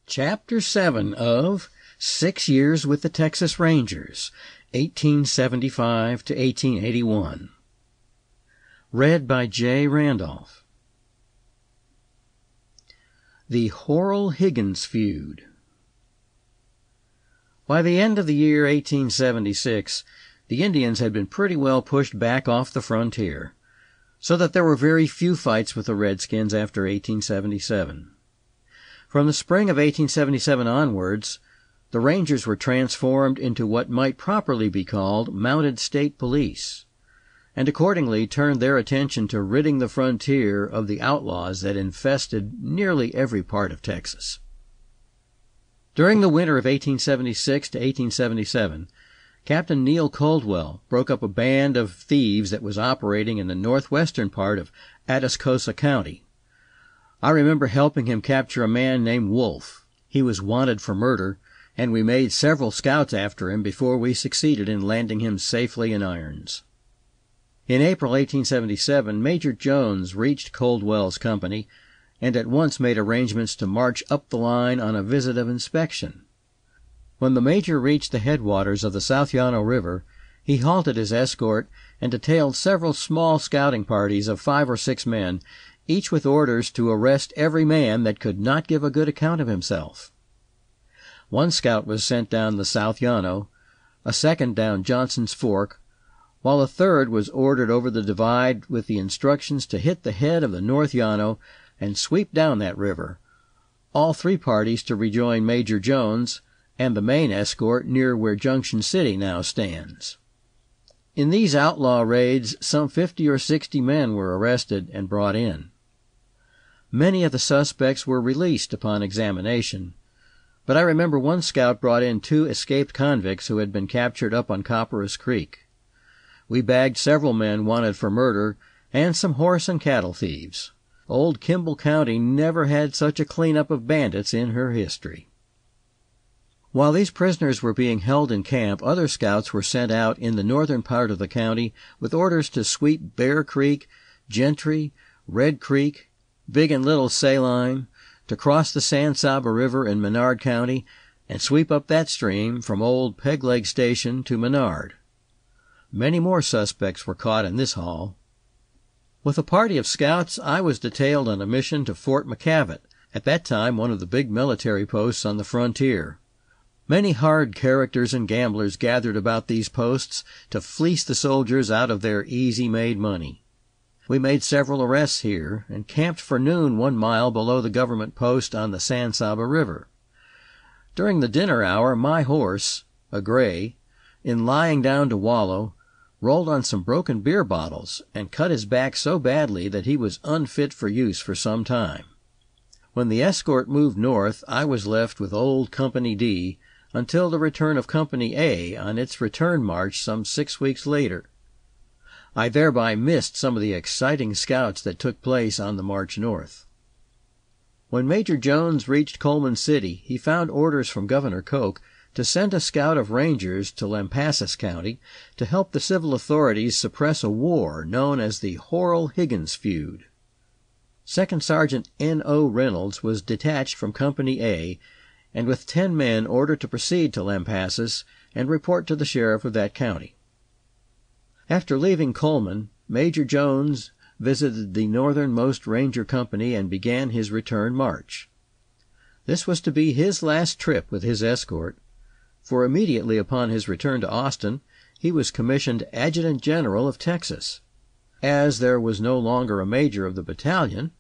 Chapter 7 of 6 Years with the Texas Rangers, 1875 to 1881. Read by Jay Randolph. The Horrell-Higgins Feud. By the end of the year 1876, the Indians had been pretty well pushed back off the frontier, so that there were very few fights with the Redskins after 1877. From the spring of 1877 onwards, the Rangers were transformed into what might properly be called mounted state police, and accordingly turned their attention to ridding the frontier of the outlaws that infested nearly every part of Texas. During the winter of 1876 to 1877, Captain Neil Caldwell broke up a band of thieves that was operating in the northwestern part of Atascosa County. I remember helping him capture a man named Wolf. He was wanted for murder, and we made several scouts after him before we succeeded in landing him safely in irons. In April 1877, Major Jones reached Caldwell's company and at once made arrangements to march up the line on a visit of inspection. When the Major reached the headwaters of the South Llano River, he halted his escort and detailed several small scouting parties of 5 or 6 men, each with orders to arrest every man that could not give a good account of himself. One scout was sent down the South Llano, a second down Johnson's Fork, while a third was ordered over the divide with the instructions to hit the head of the North Llano and sweep down that river, all 3 parties to rejoin Major Jones and the main escort near where Junction City now stands. In these outlaw raids, some 50 or 60 men were arrested and brought in. Many of the suspects were released upon examination, but I remember one scout brought in 2 escaped convicts who had been captured up on Copperas Creek. We bagged several men wanted for murder and some horse and cattle thieves. Old Kimball County never had such a cleanup of bandits in her history. While these prisoners were being held in camp, other scouts were sent out in the northern part of the county with orders to sweep Bear Creek, Gentry, Red Creek, Big and Little Saline, to cross the San Saba River in Menard County, and sweep up that stream from old Peg Leg Station to Menard. Many more suspects were caught in this haul. With a party of scouts, I was detailed on a mission to Fort McCavitt, at that time one of the big military posts on the frontier. Many hard characters and gamblers gathered about these posts to fleece the soldiers out of their easy-made money. We made several arrests here, and camped for noon 1 mile below the government post on the San Saba River. During the dinner hour, my horse, a gray, in lying down to wallow, rolled on some broken beer bottles and cut his back so badly that he was unfit for use for some time. When the escort moved north, I was left with old Company D until the return of Company A on its return march some 6 weeks later. I thereby missed some of the exciting scouts that took place on the march north. When Major Jones reached Coleman City, he found orders from Governor Koch to send a scout of Rangers to Lampasas County to help the civil authorities suppress a war known as the Horrell-Higgins Feud. Second Sergeant N.O. Reynolds was detached from Company A and with 10 men ordered to proceed to Lampasas and report to the sheriff of that county. After leaving Coleman, Major Jones visited the northernmost Ranger Company and began his return march. This was to be his last trip with his escort, for immediately upon his return to Austin, he was commissioned Adjutant General of Texas. As there was no longer a major of the battalion,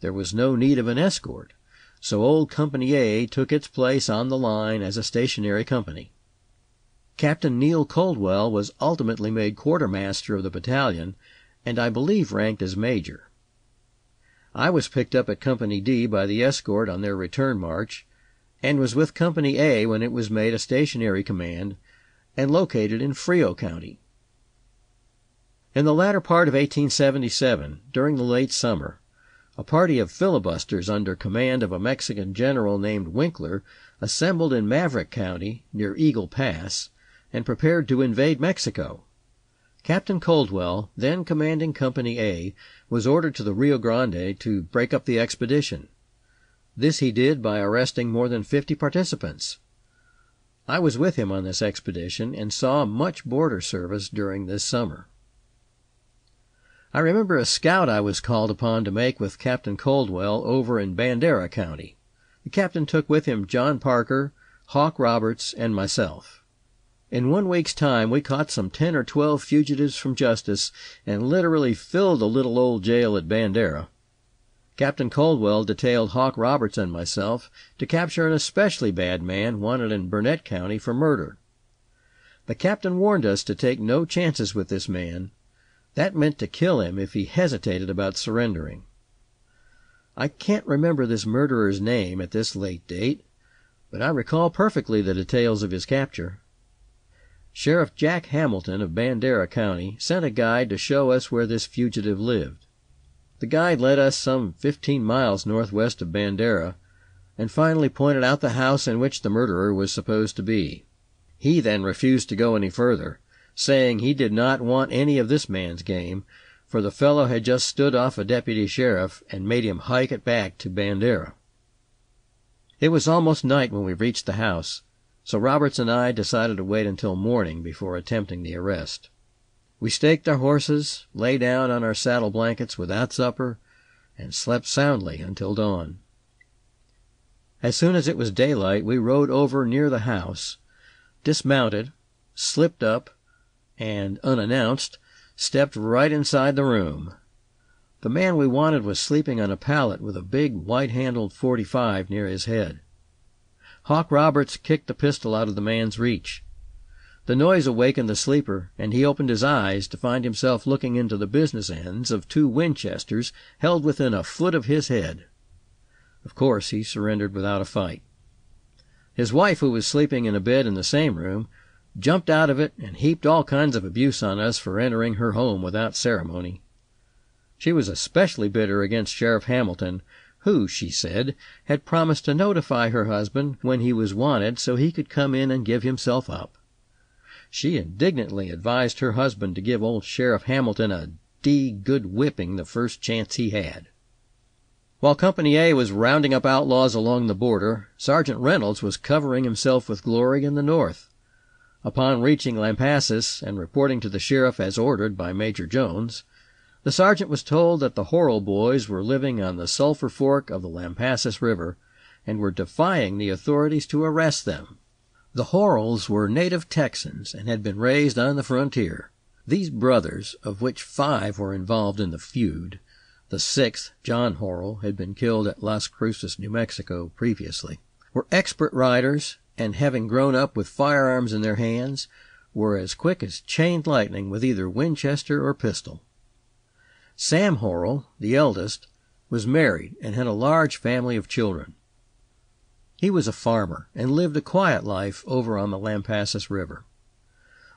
there was no need of an escort, so old Company A took its place on the line as a stationary company. Captain Neil Caldwell was ultimately made quartermaster of the battalion, and I believe ranked as major. I was picked up at Company D by the escort on their return march, and was with Company A when it was made a stationary command, and located in Frio County. In the latter part of 1877, during the late summer, a party of filibusters under command of a Mexican general named Winkler assembled in Maverick County, near Eagle Pass, and prepared to invade Mexico. Captain Caldwell, then commanding Company A, was ordered to the Rio Grande to break up the expedition. This he did by arresting more than 50 participants. I was with him on this expedition and saw much border service during this summer. I remember a scout I was called upon to make with Captain Coldwell over in Bandera County. The captain took with him John Parker, Hawk Roberts, and myself. In 1 week's time we caught some 10 or 12 fugitives from justice and literally filled the little old jail at Bandera. Captain Coldwell detailed Hawk Roberts and myself to capture an especially bad man wanted in Burnett County for murder. The captain warned us to take no chances with this man. That meant to kill him if he hesitated about surrendering. I can't remember this murderer's name at this late date, but I recall perfectly the details of his capture. Sheriff Jack Hamilton of Bandera County sent a guide to show us where this fugitive lived. The guide led us some 15 miles northwest of Bandera, and finally pointed out the house in which the murderer was supposed to be. He then refused to go any further, saying he did not want any of this man's game, for the fellow had just stood off a deputy sheriff and made him hike it back to Bandera. It was almost night when we reached the house, so Roberts and I decided to wait until morning before attempting the arrest. We staked our horses, lay down on our saddle blankets without supper, and slept soundly until dawn. As soon as it was daylight, we rode over near the house, dismounted, slipped up, and, unannounced, stepped right inside the room. The man we wanted was sleeping on a pallet with a big white-handled .45 near his head. Hawk Roberts kicked the pistol out of the man's reach. The noise awakened the sleeper, and he opened his eyes to find himself looking into the business ends of 2 Winchesters held within a foot of his head. Of course, he surrendered without a fight. His wife, who was sleeping in a bed in the same room, jumped out of it and heaped all kinds of abuse on us for entering her home without ceremony. She was especially bitter against Sheriff Hamilton, who, she said, had promised to notify her husband when he was wanted so he could come in and give himself up. She indignantly advised her husband to give old Sheriff Hamilton a good whipping the first chance he had. While Company A was rounding up outlaws along the border, Sergeant Reynolds was covering himself with glory in the north. Upon reaching Lampasas and reporting to the sheriff as ordered by Major Jones, the sergeant was told that the Horrell boys were living on the Sulphur Fork of the Lampasas River and were defying the authorities to arrest them. The Horrells were native Texans and had been raised on the frontier. These brothers, of which 5 were involved in the feud, the 6th, John Horrell, had been killed at Las Cruces, New Mexico, previously, were expert riders, and having grown up with firearms in their hands, were as quick as chained lightning with either Winchester or pistol. Sam Horrell, the eldest, was married and had a large family of children. He was a farmer and lived a quiet life over on the Lampasas River.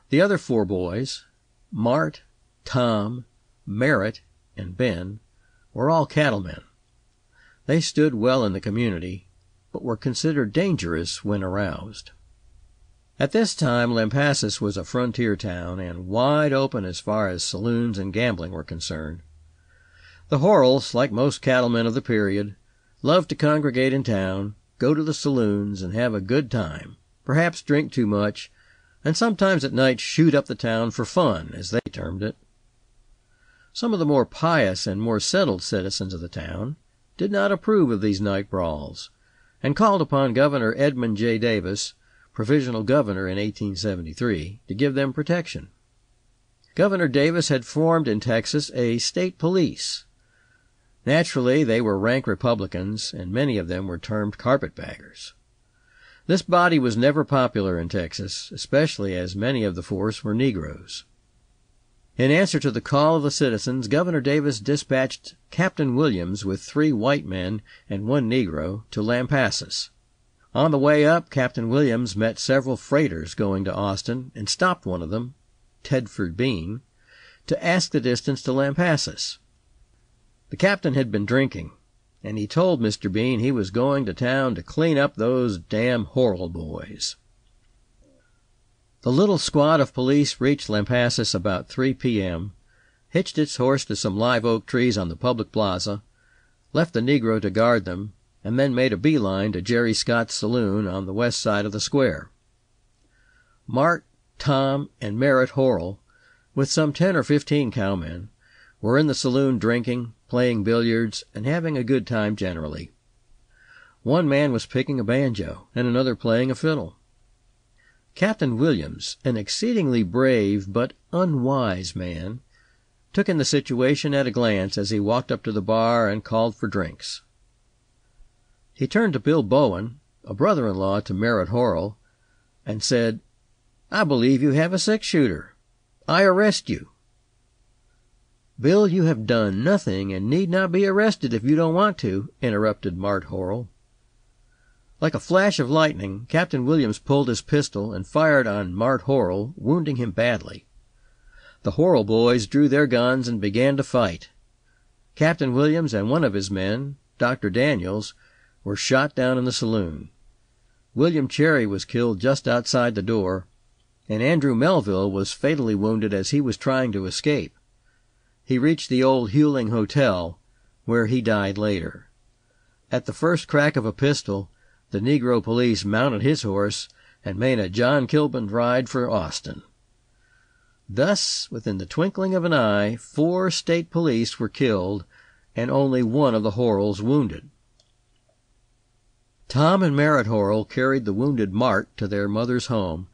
The other 4 boys, Mart, Tom, Merritt, and Ben, were all cattlemen. They stood well in the community, but were considered dangerous when aroused. At this time, Lampasas was a frontier town and wide open as far as saloons and gambling were concerned. The Horrells, like most cattlemen of the period, loved to congregate in town, go to the saloons, and have a good time, perhaps drink too much, and sometimes at night shoot up the town for fun, as they termed it. Some of the more pious and more settled citizens of the town did not approve of these night brawls, and called upon Governor Edmund J. Davis, provisional governor in 1873, to give them protection. Governor Davis had formed in Texas a state police. Naturally, they were rank Republicans, and many of them were termed carpetbaggers. This body was never popular in Texas, especially as many of the force were Negroes. In answer to the call of the citizens, Governor Davis dispatched Captain Williams with 3 white men and 1 Negro to Lampasas. On the way up, Captain Williams met several freighters going to Austin and stopped one of them, Tedford Bean, to ask the distance to Lampasas. The captain had been drinking, and he told Mr. Bean he was going to town to clean up those damn Horrell boys. The little squad of police reached Lampasas about 3 p.m., hitched its horse to some live oak trees on the public plaza, left the Negro to guard them, and then made a beeline to Jerry Scott's saloon on the west side of the square. Mart, Tom, and Merritt Horrell, with some 10 or 15 cowmen, were in the saloon drinking, playing billiards, and having a good time generally. One man was picking a banjo, and another playing a fiddle. Captain Williams, an exceedingly brave but unwise man, took in the situation at a glance as he walked up to the bar and called for drinks. He turned to Bill Bowen, a brother-in-law to Merritt Horrell, and said, "I believe you have a six-shooter. I arrest you." "Bill, you have done nothing and need not be arrested if you don't want to," interrupted Mart Horrell. Like a flash of lightning, Captain Williams pulled his pistol and fired on Mart Horrell, wounding him badly. The Horrell boys drew their guns and began to fight. Captain Williams and one of his men, Dr. Daniels, were shot down in the saloon. William Cherry was killed just outside the door, and Andrew Melville was fatally wounded as he was trying to escape. He reached the old Hewling Hotel, where he died later. At the first crack of a pistol, the Negro police mounted his horse and made a John Kilburn ride for Austin. Thus, within the twinkling of an eye, 4 state police were killed and only one of the Horrells wounded. Tom and Merritt Horrell carried the wounded Mart to their mother's home,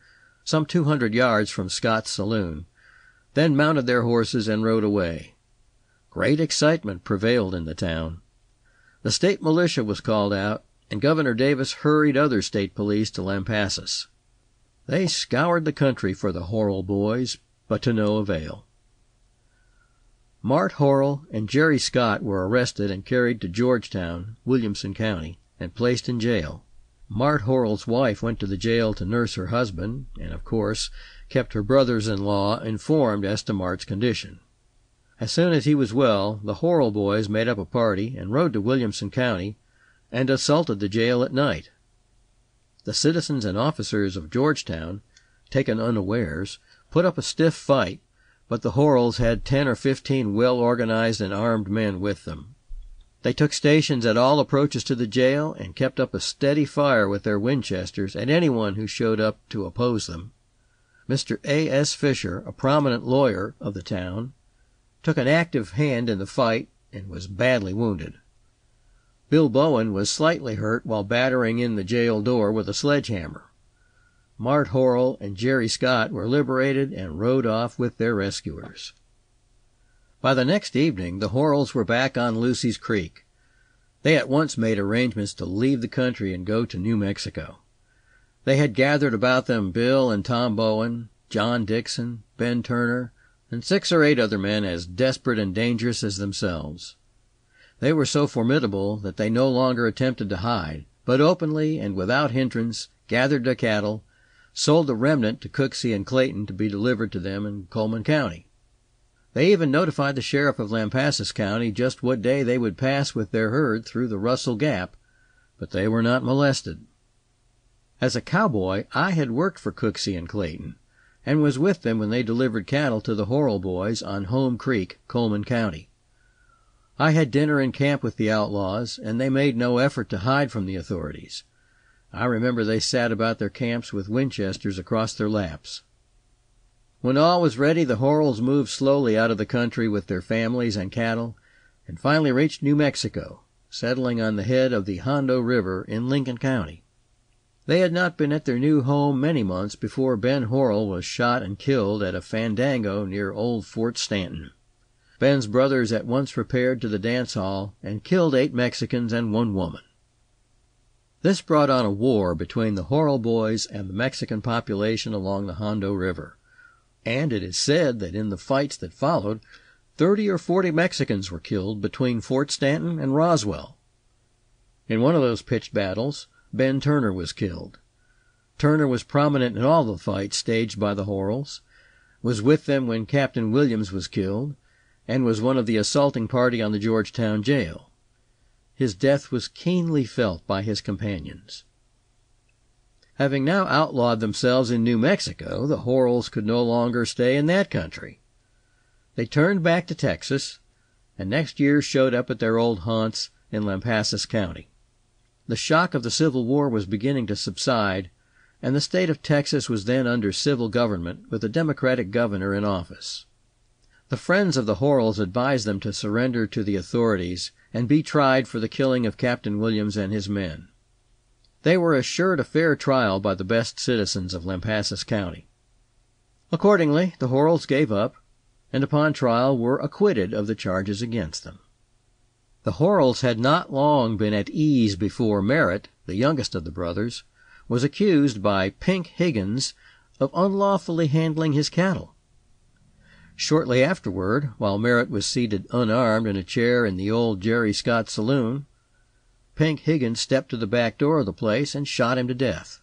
some 200 yards from Scott's saloon, then mounted their horses and rode away. Great excitement prevailed in the town. The state militia was called out, and Governor Davis hurried other state police to Lampasas. They scoured the country for the Horrell boys, but to no avail. Mart Horrell and Jerry Scott were arrested and carried to Georgetown, Williamson County, and placed in jail. Mart Horrell's wife went to the jail to nurse her husband, and, of course, kept her brothers-in-law informed as to Mart's condition. As soon as he was well, the Horrell boys made up a party and rode to Williamson County and assaulted the jail at night. The citizens and officers of Georgetown, taken unawares, put up a stiff fight, but the Horrells had 10 or 15 well-organized and armed men with them. They took stations at all approaches to the jail and kept up a steady fire with their Winchesters at anyone who showed up to oppose them. Mr. A. S. Fisher, a prominent lawyer of the town, took an active hand in the fight and was badly wounded. Bill Bowen was slightly hurt while battering in the jail door with a sledgehammer. Mart Horrell and Jerry Scott were liberated and rode off with their rescuers. By the next evening, the Horrells were back on Lucy's Creek. They at once made arrangements to leave the country and go to New Mexico. They had gathered about them Bill and Tom Bowen, John Dixon, Ben Turner, and 6 or 8 other men as desperate and dangerous as themselves. They were so formidable that they no longer attempted to hide, but openly and without hindrance gathered their cattle, sold the remnant to Cooksey and Clayton to be delivered to them in Coleman County. They even notified the sheriff of Lampasas County just what day they would pass with their herd through the Russell Gap, but they were not molested. As a cowboy, I had worked for Cooksey and Clayton, and was with them when they delivered cattle to the Horrell boys on Home Creek, Coleman County. I had dinner in camp with the outlaws, and they made no effort to hide from the authorities. I remember they sat about their camps with Winchesters across their laps. When all was ready, the Horrells moved slowly out of the country with their families and cattle, and finally reached New Mexico, settling on the head of the Hondo River in Lincoln County. They had not been at their new home many months before Ben Horrell was shot and killed at a fandango near old Fort Stanton. Ben's brothers at once repaired to the dance hall and killed 8 Mexicans and 1 woman. This brought on a war between the Horrell boys and the Mexican population along the Hondo River, and it is said that in the fights that followed, 30 or 40 Mexicans were killed between Fort Stanton and Roswell. In one of those pitched battles, Ben Turner was killed. Turner was prominent in all the fights staged by the Horrells, was with them when Captain Williams was killed, and was one of the assaulting party on the Georgetown jail. His death was keenly felt by his companions. Having now outlawed themselves in New Mexico, the Horrells could no longer stay in that country. They turned back to Texas, and next year showed up at their old haunts in Lampasas County. The shock of the Civil War was beginning to subside, and the state of Texas was then under civil government with a Democratic governor in office. The friends of the Horrells advised them to surrender to the authorities and be tried for the killing of Captain Williams and his men. They were assured a fair trial by the best citizens of Lampasas County. Accordingly, the Horrells gave up, and upon trial were acquitted of the charges against them. The Horrells had not long been at ease before Merritt, the youngest of the brothers, was accused by Higgins of unlawfully handling his cattle. Shortly afterward, while Merritt was seated unarmed in a chair in the old Jerry Scott saloon, Higgins stepped to the back door of the place and shot him to death.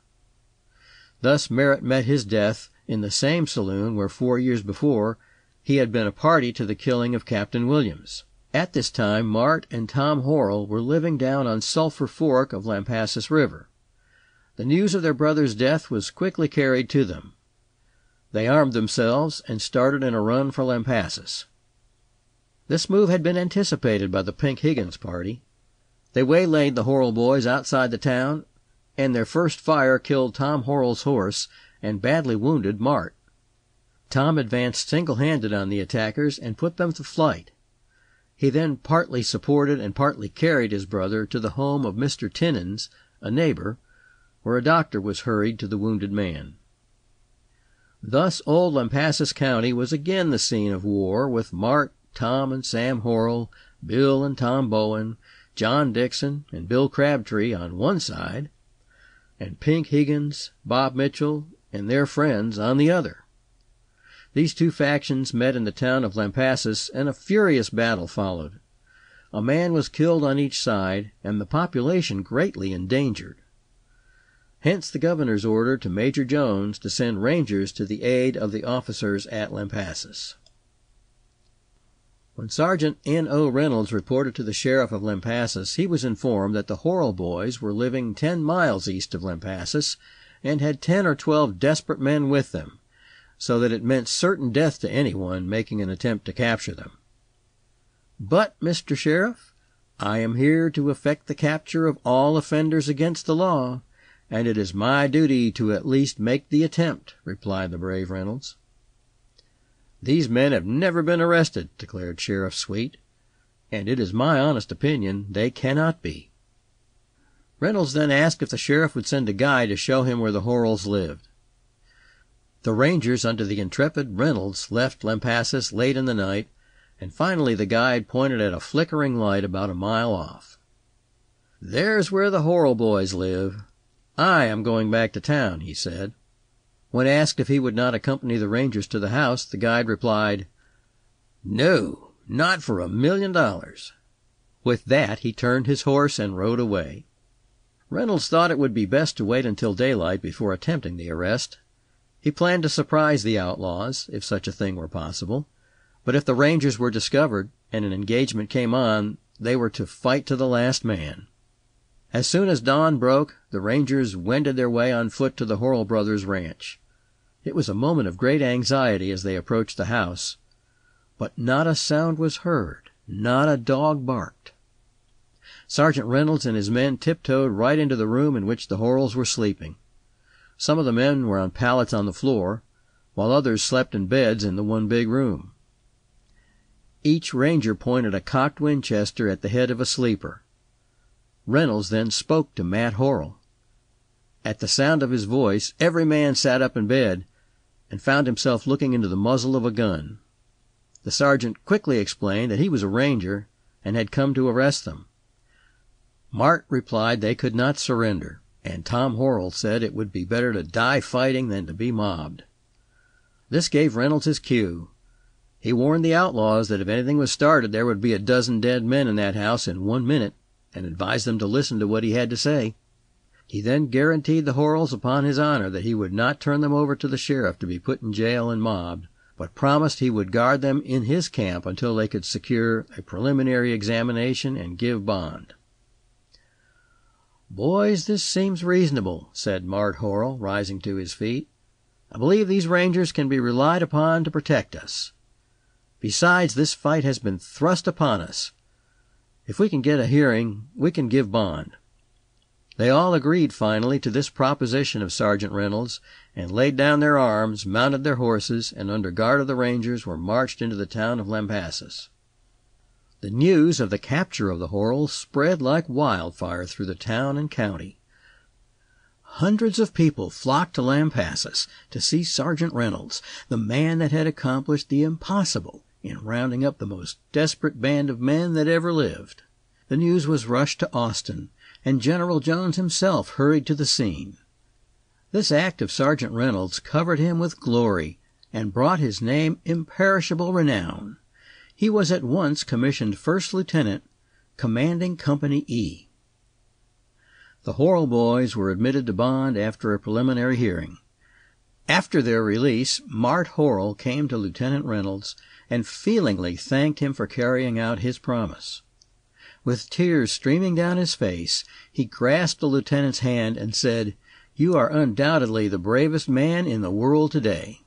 Thus Merritt met his death in the same saloon where 4 years before he had been a party to the killing of Captain Williams. At this time, Mart and Tom Horrell were living down on Sulphur Fork of Lampasas River. The news of their brother's death was quickly carried to them. They armed themselves and started in a run for Lampasas. This move had been anticipated by the Higgins party. They waylaid the Horrell boys outside the town, and their first fire killed Tom Horrell's horse and badly wounded Mart. Tom advanced single-handed on the attackers and put them to flight. He then partly supported and partly carried his brother to the home of Mr. Tinnins, a neighbor, where a doctor was hurried to the wounded man. Thus old Lampasas County was again the scene of war, with Mart, Tom, and Sam Horrell, Bill and Tom Bowen, John Dixon, and Bill Crabtree on one side, and Higgins, Bob Mitchell, and their friends on the other. These two factions met in the town of Lampasas, and a furious battle followed. A man was killed on each side, and the population greatly endangered. Hence the governor's order to Major Jones to send rangers to the aid of the officers at Lampasas. When Sergeant N.O. Reynolds reported to the sheriff of Lampasas, he was informed that the Horrell boys were living 10 miles east of Lampasas and had 10 or 12 desperate men with them, so that it meant certain death to anyone making an attempt to capture them. "But, Mr. Sheriff, I am here to effect the capture of all offenders against the law, and it is my duty to at least make the attempt," replied the brave Reynolds. "These men have never been arrested," declared Sheriff Sweet, "and it is my honest opinion they cannot be." Reynolds then asked if the sheriff would send a guide to show him where the Horrells lived. The rangers under the intrepid Reynolds left Lampasas late in the night, and finally the guide pointed at a flickering light about a mile off. "There's where the Horrell boys live. I am going back to town," he said. When asked if he would not accompany the rangers to the house, the guide replied, "No, not for $1,000,000. With that he turned his horse and rode away. Reynolds thought it would be best to wait until daylight before attempting the arrest. He planned to surprise the outlaws, if such a thing were possible, but if the rangers were discovered and an engagement came on, they were to fight to the last man. As soon as dawn broke, the rangers wended their way on foot to the Horrell brothers' ranch. It was a moment of great anxiety as they approached the house, but not a sound was heard, not a dog barked. Sergeant Reynolds and his men tiptoed right into the room in which the Horrells were sleeping. Some of the men were on pallets on the floor, while others slept in beds in the one big room. Each ranger pointed a cocked Winchester at the head of a sleeper. Reynolds then spoke to Matt Horrell. At the sound of his voice, every man sat up in bed and found himself looking into the muzzle of a gun. The sergeant quickly explained that he was a ranger and had come to arrest them. Mart replied they could not surrender, and Tom Horrell said it would be better to die fighting than to be mobbed. This gave Reynolds his cue. He warned the outlaws that if anything was started there would be a dozen dead men in that house in 1 minute, and advised them to listen to what he had to say. He then guaranteed the Horrells upon his honor that he would not turn them over to the sheriff to be put in jail and mobbed, but promised he would guard them in his camp until they could secure a preliminary examination and give bond. "Boys, this seems reasonable," said Mart Horrell, rising to his feet. "I believe these rangers can be relied upon to protect us. Besides, this fight has been thrust upon us. If we can get a hearing, we can give bond." They all agreed finally to this proposition of Sergeant Reynolds, and laid down their arms, mounted their horses, and under guard of the Rangers were marched into the town of Lampasas. The news of the capture of the Horrells spread like wildfire through the town and county. Hundreds of people flocked to Lampasas to see Sergeant Reynolds, the man that had accomplished the impossible in rounding up the most desperate band of men that ever lived. The news was rushed to Austin, and General Jones himself hurried to the scene. This act of Sergeant Reynolds covered him with glory and brought his name imperishable renown. He was at once commissioned First Lieutenant, commanding Company E. The Horrell boys were admitted to bond after a preliminary hearing. After their release, Mart Horrell came to Lieutenant Reynolds and feelingly thanked him for carrying out his promise. With tears streaming down his face, he grasped the lieutenant's hand and said, "You are undoubtedly the bravest man in the world today."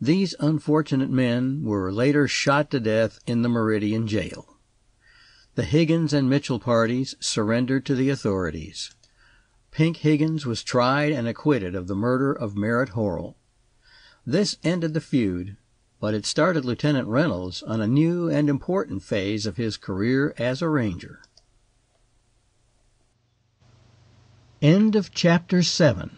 These unfortunate men were later shot to death in the Meridian jail. The Higgins and Mitchell parties surrendered to the authorities. Pink Higgins was tried and acquitted of the murder of Merritt Horrell. This ended the feud, but it started Lieutenant Reynolds on a new and important phase of his career as a Ranger. End of Chapter 7.